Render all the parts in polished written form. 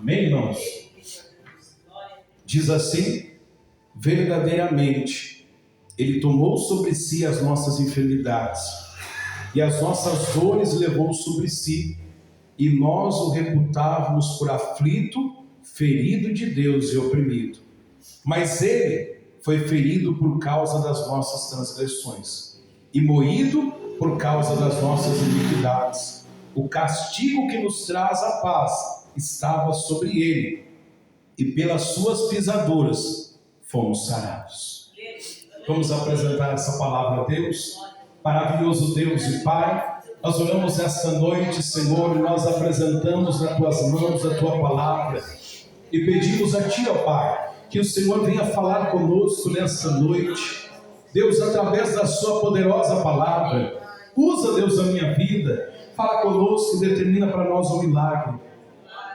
Amém, irmãos? Diz assim: verdadeiramente, Ele tomou sobre si as nossas enfermidades e as nossas dores levou sobre si, e nós o reputávamos por aflito, ferido de Deus e oprimido. Mas Ele foi ferido por causa das nossas transgressões e moído por causa das nossas iniquidades. O castigo que nos traz a paz estava sobre Ele, e pelas suas pisaduras fomos sarados. Vamos apresentar essa palavra a Deus. Maravilhoso Deus e Pai, nós oramos esta noite, Senhor, e nós apresentamos nas Tuas mãos a Tua palavra e pedimos a Ti, ó Pai, que o Senhor venha falar conosco nesta noite. Deus, através da Sua poderosa palavra, usa, Deus, a minha vida, fala conosco e determina para nós o milagre,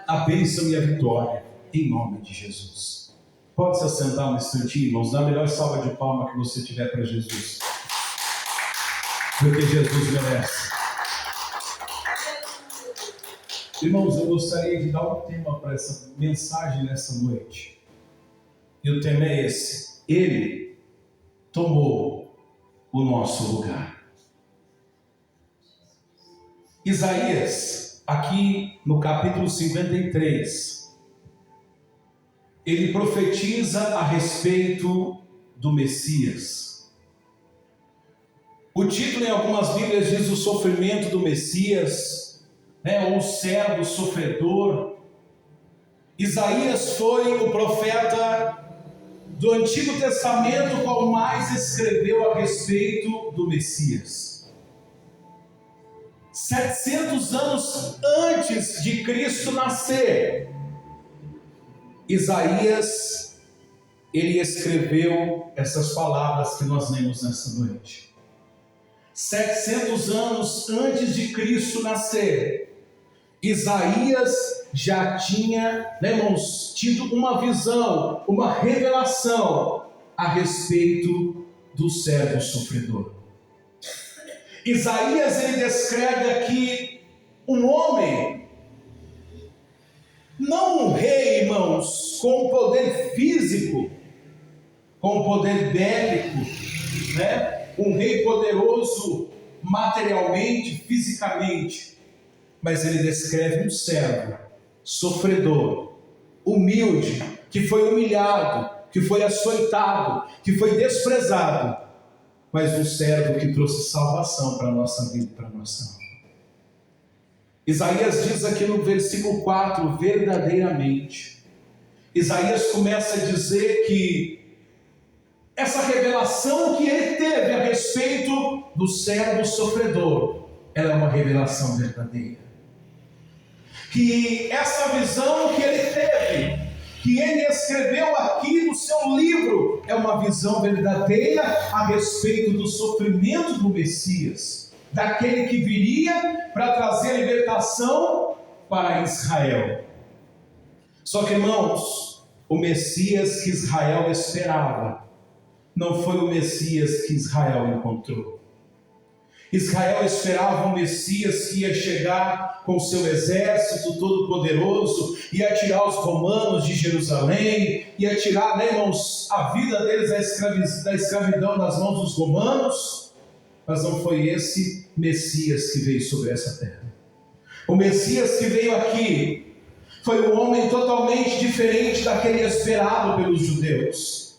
a bênção e a vitória, em nome de Jesus. Pode se assentar um instantinho, irmãos, dá a melhor salva de palma que você tiver para Jesus, porque Jesus merece. Irmãos, eu gostaria de dar um tema para essa mensagem nessa noite, e o tema é esse: Ele tomou o nosso lugar. Isaías, aqui no capítulo 53, ele profetiza a respeito do Messias. O título em algumas Bíblias diz o sofrimento do Messias, ou o servo sofredor. Isaías foi o profeta do Antigo Testamento qual mais escreveu a respeito do Messias. 700 anos antes de Cristo nascer, Isaías, ele escreveu essas palavras que nós lemos nessa noite. 700 anos antes de Cristo nascer, Isaías já tinha, irmãos, tido uma visão, uma revelação a respeito do servo sofredor. Isaías, ele descreve aqui um homem, não um rei, irmãos, com poder físico, com poder bélico, um rei poderoso materialmente, fisicamente, mas ele descreve um servo sofredor, humilde, que foi humilhado, que foi açoitado, que foi desprezado, mas um servo que trouxe salvação para a nossa vida e para a nossa alma. Isaías diz aqui no versículo 4, verdadeiramente. Isaías começa a dizer que essa revelação que ele teve a respeito do servo sofredor, ela é uma revelação verdadeira. Que essa visão que ele teve, que ele escreveu aqui no seu livro, é uma visão verdadeira a respeito do sofrimento do Messias, daquele que viria para trazer libertação para Israel. Só que, irmãos, o Messias que Israel esperava não foi o Messias que Israel encontrou. Israel esperava um Messias que ia chegar com seu exército todo poderoso, ia tirar os romanos de Jerusalém, ia tirar, irmãos, a vida deles da escravidão das mãos dos romanos, mas não foi esse Messias que veio sobre essa terra. O Messias que veio aqui foi um homem totalmente diferente daquele esperado pelos judeus.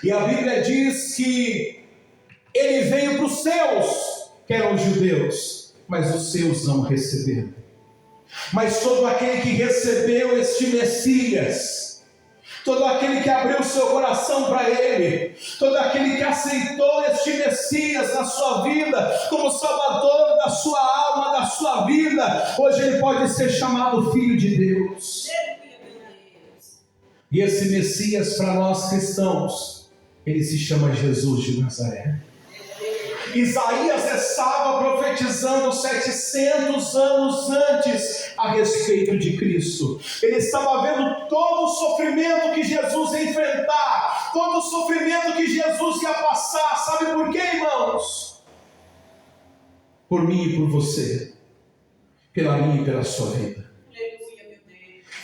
E a Bíblia diz que ele veio para os seus, que eram os judeus, mas os seus não receberam. Mas todo aquele que recebeu este Messias, todo aquele que abriu seu coração para ele, todo aquele que aceitou este Messias na sua vida, como Salvador da sua alma, da sua vida, hoje ele pode ser chamado Filho de Deus. E esse Messias para nós cristãos, ele se chama Jesus de Nazaré. Isaías estava profetizando 700 anos antes a respeito de Cristo. Ele estava vendo todo o sofrimento que Jesus ia enfrentar, todo o sofrimento que Jesus ia passar. Sabe por quê, irmãos? Por mim e por você, pela minha e pela sua vida.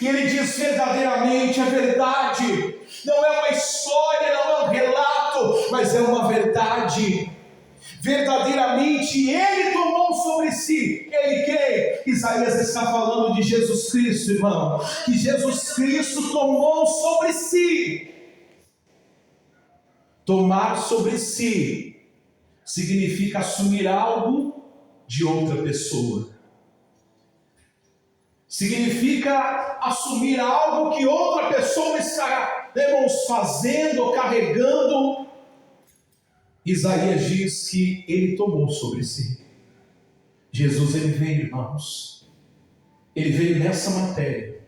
E ele diz verdadeiramente a verdade. Não é uma história, não é um relato, mas é uma verdade. Verdadeiramente ele tomou sobre si. Ele crê. Isaías está falando de Jesus Cristo, irmão. Que Jesus Cristo tomou sobre si. Tomar sobre si significa assumir algo de outra pessoa. Significa assumir algo que outra pessoa está, irmãos, fazendo ou carregando. Isaías diz que ele tomou sobre si. Jesus, ele veio, irmãos. Ele veio nessa matéria.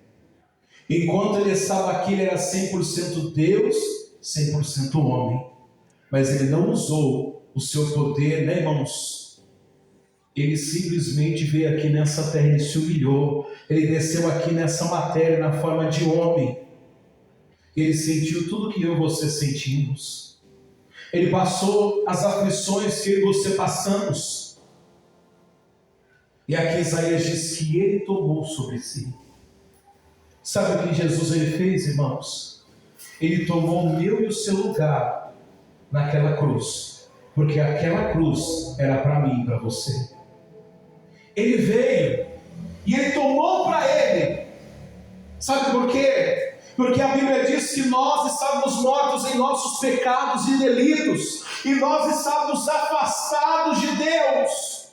Enquanto ele estava aqui, ele era 100% Deus, 100% homem. Mas ele não usou o seu poder, né, irmãos? Ele simplesmente veio aqui nessa terra, ele se humilhou. Ele desceu aqui nessa matéria na forma de homem. Ele sentiu tudo que eu e você sentimos. Ele passou as aflições que eu e você passamos. E aqui Isaías diz que ele tomou sobre si. Sabe o que Jesus ele fez, irmãos? Ele tomou o meu e o seu lugar naquela cruz. Porque aquela cruz era para mim e para você. Ele veio e ele tomou para ele. Sabe por quê? Porque a Bíblia diz que nós estávamos mortos em nossos pecados e delitos, e nós estávamos afastados de Deus.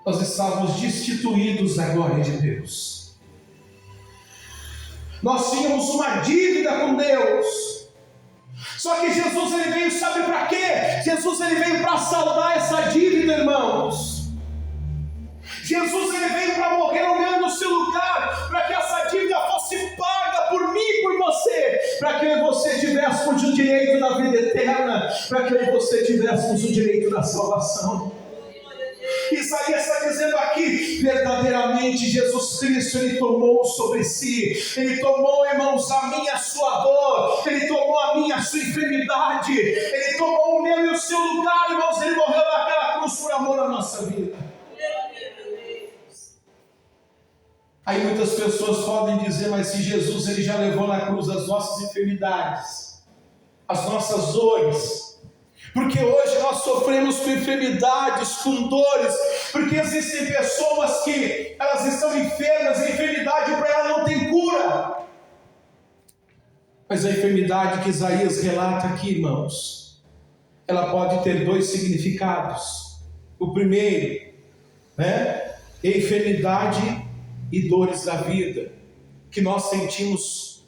Nós estávamos destituídos da glória de Deus. Nós tínhamos uma dívida com Deus. Só que Jesus ele veio, sabe para quê? Jesus ele veio para saldar essa dívida, irmãos. Jesus ele veio para morrer no meu e no seu lugar, para que essa dívida fosse paga por mim e por você, para que eu e você tivéssemos o direito da vida eterna, para que eu e você tivéssemos o direito da salvação. Isaías está dizendo aqui, verdadeiramente Jesus Cristo, ele tomou sobre si, ele tomou, irmãos, a minha, a sua dor, ele tomou a minha, a sua enfermidade, ele tomou o meu e o seu lugar, irmãos, ele morreu naquela cruz por amor à nossa vida. Aí muitas pessoas podem dizer, mas se Jesus ele já levou na cruz as nossas enfermidades, as nossas dores, porque hoje nós sofremos com enfermidades, com dores, porque existem pessoas que elas estão enfermas, a enfermidade para ela não tem cura. Mas a enfermidade que Isaías relata aqui, irmãos, ela pode ter dois significados. O primeiro, é enfermidade e dores da vida, que nós sentimos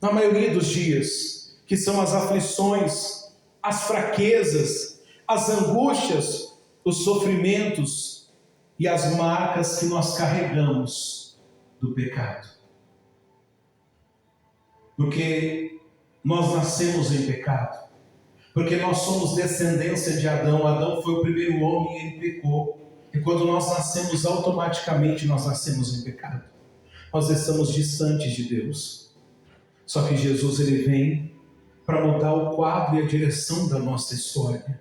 na maioria dos dias, que são as aflições, as fraquezas, as angústias, os sofrimentos e as marcas que nós carregamos do pecado. Porque nós nascemos em pecado, porque nós somos descendência de Adão. Adão foi o primeiro homem e ele pecou. E quando nós nascemos, automaticamente nós nascemos em pecado. Nós estamos distantes de Deus. Só que Jesus ele vem para mudar o quadro e a direção da nossa história.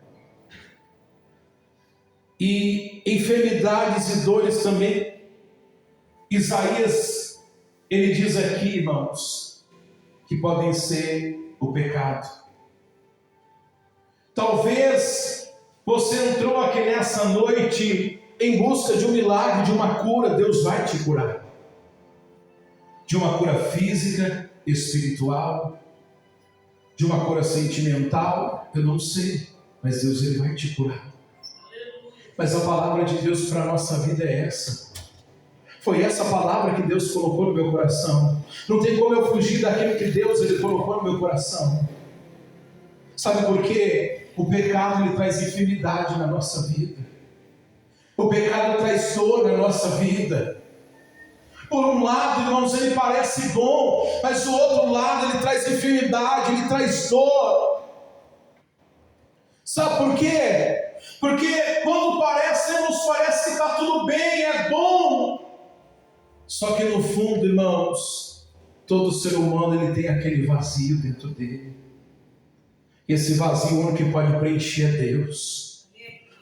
E enfermidades e dores também. Isaías, ele diz aqui, irmãos, que podem ser o pecado. Talvez você entrou aqui nessa noite em busca de um milagre, de uma cura. Deus vai te curar. De uma cura física, espiritual, de uma cura sentimental, eu não sei, mas Deus ele vai te curar. Mas a palavra de Deus para a nossa vida é essa. Foi essa palavra que Deus colocou no meu coração. Não tem como eu fugir daquilo que Deus ele colocou no meu coração. Sabe por quê? O pecado ele traz enfermidade na nossa vida. O pecado traz dor na nossa vida. Por um lado, irmãos, ele parece bom, mas do outro lado ele traz enfermidade, ele traz dor. Sabe por quê? Porque quando parece que está tudo bem, é bom. Só que no fundo, irmãos, todo ser humano ele tem aquele vazio dentro dele. E esse vazio, o único que pode preencher é Deus.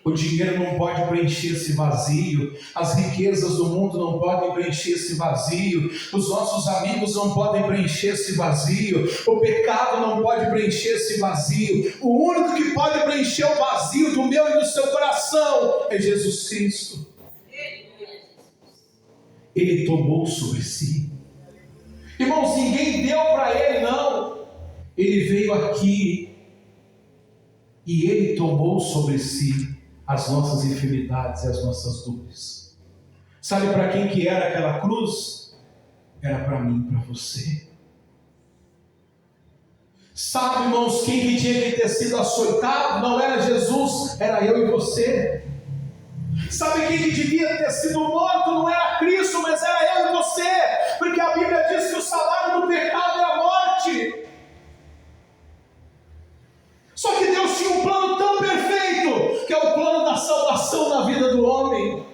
O dinheiro não pode preencher esse vazio, as riquezas do mundo não podem preencher esse vazio, os nossos amigos não podem preencher esse vazio, o pecado não pode preencher esse vazio. O único que pode preencher o vazio do meu e do seu coração é Jesus Cristo. Ele tomou sobre si. Irmãos, ninguém deu para ele, não. Ele veio aqui e ele tomou sobre si as nossas enfermidades e as nossas dores. Sabe para quem que era aquela cruz? Era para mim e para você. Sabe, irmãos, quem que tinha que ter sido açoitado? Não era Jesus, era eu e você. Sabe quem que devia ter sido morto? Não era Cristo, mas era eu e você. Porque a Bíblia diz que o salário do pecado é a morte. Só que Deus tinha um plano tão perfeito, que é o plano da salvação na vida do homem.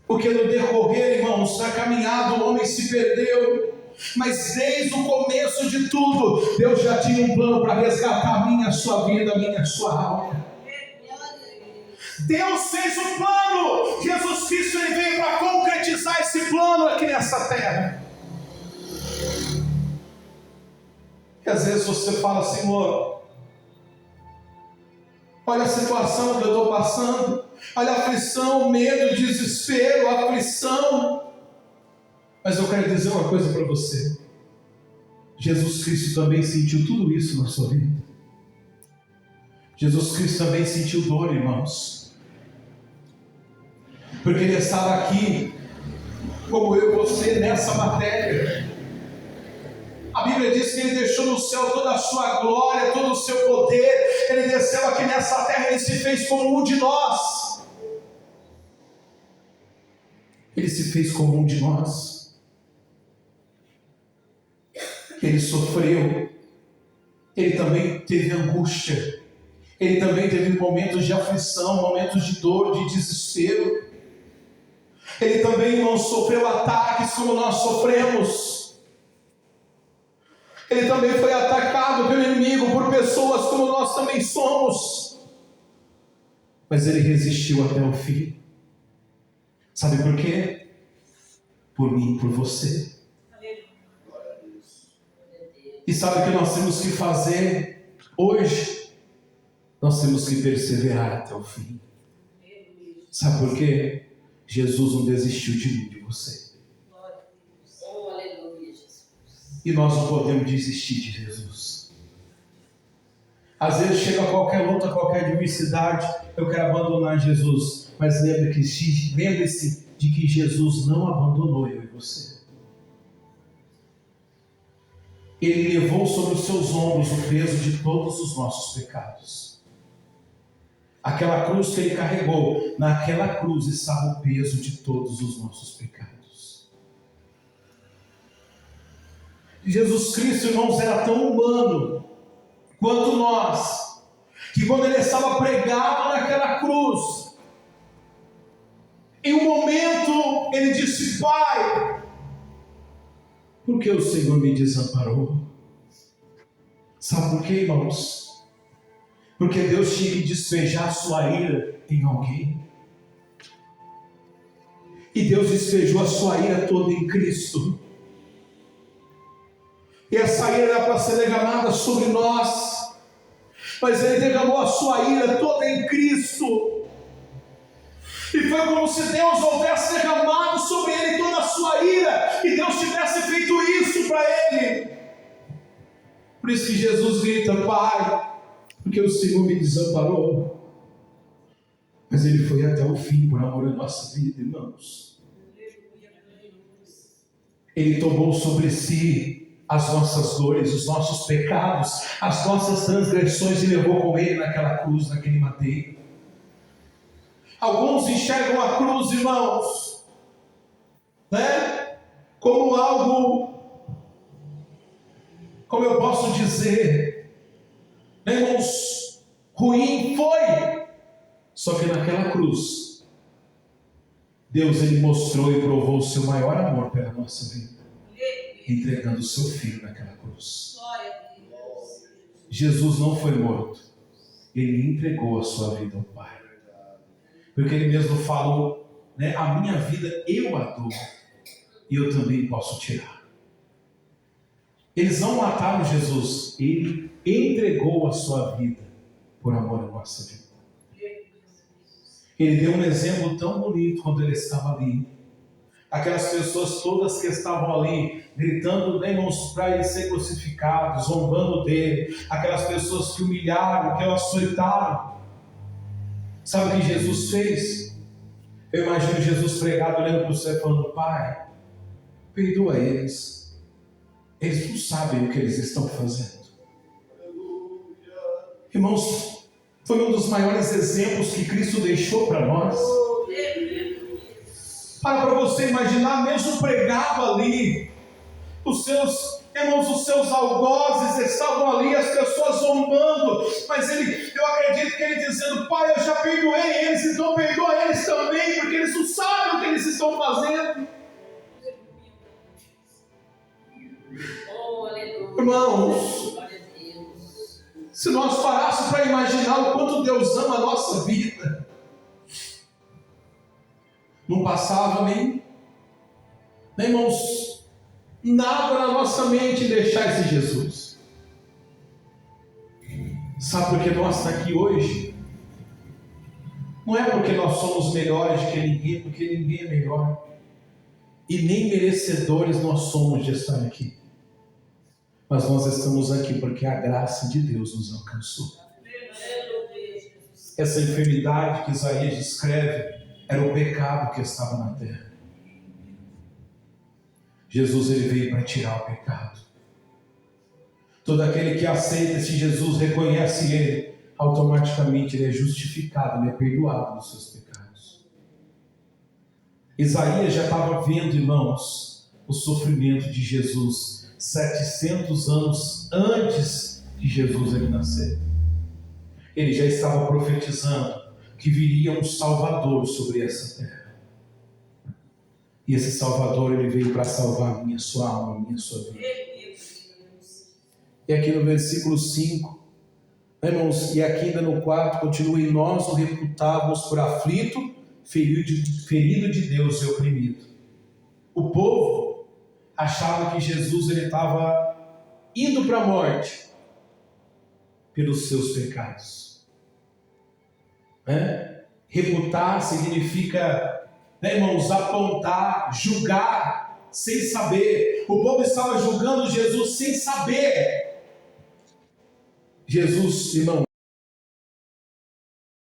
Porque no decorrer, irmãos, na caminhada o homem se perdeu. Mas desde o começo de tudo, Deus já tinha um plano para resgatar a minha, a sua vida, a minha, a sua alma. Deus fez um plano. Jesus Cristo ele veio para concretizar esse plano aqui nessa terra. E às vezes você fala, Senhor, olha a situação que eu estou passando, olha a aflição, medo, desespero, aflição. Mas eu quero dizer uma coisa para você. Jesus Cristo também sentiu tudo isso na sua vida. Jesus Cristo também sentiu dor, irmãos. Porque Ele estava aqui, como eu e você, nessa matéria. A Bíblia diz que Ele deixou no céu toda a sua glória, todo o seu poder. Ele desceu aqui nessa terra, Ele se fez como um de nós. Ele se fez como um de nós. Ele sofreu. Ele também teve angústia. Ele também teve momentos de aflição, momentos de dor, de desespero. Ele também, irmão, sofreu ataques como nós sofremos. Ele também foi atacado pelo inimigo, por pessoas como nós também somos. Mas ele resistiu até o fim. Sabe por quê? Por mim e por você. E sabe o que nós temos que fazer hoje? Nós temos que perseverar até o fim. Sabe por quê? Jesus não desistiu de mim, de você. E nós não podemos desistir de Jesus. Às vezes chega qualquer luta, qualquer adversidade, eu quero abandonar Jesus. Mas lembre-se de que Jesus não abandonou eu e você. Ele levou sobre os seus ombros o peso de todos os nossos pecados. Aquela cruz que Ele carregou, naquela cruz estava o peso de todos os nossos pecados. Jesus Cristo, irmãos, era tão humano quanto nós, que quando Ele estava pregado naquela cruz, em um momento Ele disse: Pai, por que o Senhor me desamparou? Sabe por quê, irmãos? Porque Deus tinha que despejar a sua ira em alguém. E Deus despejou a sua ira toda em Cristo. E essa ira era para ser derramada sobre nós. Mas Ele derramou a sua ira toda em Cristo. E foi como se Deus houvesse derramado sobre Ele toda a sua ira. E Deus tivesse feito isso para Ele. Por isso que Jesus grita: Pai, porque o Senhor me desamparou. Mas Ele foi até o fim por amor à nossa vida, irmãos. Ele tomou sobre si as nossas dores, os nossos pecados, as nossas transgressões e levou com Ele naquela cruz, naquele madeiro. Alguns enxergam a cruz, irmãos, como algo, como eu posso dizer, irmãos, ruim foi. Só que naquela cruz, Deus Ele mostrou e provou o seu maior amor pela nossa vida, entregando o seu Filho naquela cruz. Jesus não foi morto, ele entregou a sua vida ao Pai. Porque ele mesmo falou, né, a minha vida eu a dou, e eu também posso tirar. Eles não mataram Jesus, ele entregou a sua vida por amor à nossa vida. Ele deu um exemplo tão bonito quando ele estava ali. Aquelas pessoas todas que estavam ali, gritando, né, irmãos, para ele ser crucificado, zombando dele. Aquelas pessoas que humilharam, que o açoitaram. Sabe o que Jesus fez? Eu imagino Jesus pregado, olhando para o céu, falando: Pai, perdoa eles. Eles não sabem o que eles estão fazendo. Irmãos, foi um dos maiores exemplos que Cristo deixou para nós. Para você imaginar, mesmo pregado ali, os seus irmãos, os seus algozes estavam ali, as pessoas zombando, mas eu acredito que ele dizendo: Pai, eu já perdoei eles, então perdoa eles também, porque eles não sabem o que eles estão fazendo. Irmãos, se nós parássemos para imaginar o quanto Deus ama a nossa vida, não passava nem, irmãos, nada na nossa mente deixar esse Jesus. Sabe por que nós estamos aqui hoje? Não é porque nós somos melhores do que ninguém, porque ninguém é melhor, e nem merecedores nós somos de estar aqui. Mas nós estamos aqui porque a graça de Deus nos alcançou. Essa enfermidade que Isaías descreve era o pecado que estava na terra. Jesus, ele veio para tirar o pecado. Todo aquele que aceita esse Jesus, reconhece ele, automaticamente ele é justificado, ele é perdoado dos seus pecados. Isaías já estava vendo, irmãos, o sofrimento de Jesus 700 anos antes de Jesus ele nascer. Ele já estava profetizando que viria um Salvador sobre essa terra. E esse Salvador, ele veio para salvar a minha, sua alma, a minha, sua vida. E aqui no versículo 5, irmãos, e aqui ainda no 4, continua: e nós o reputávamos por aflito, ferido de Deus e oprimido. O povo achava que Jesus ele estava indo para a morte pelos seus pecados. Reputar significa, irmãos, apontar, julgar sem saber. O povo estava julgando Jesus sem saber. Jesus, irmão,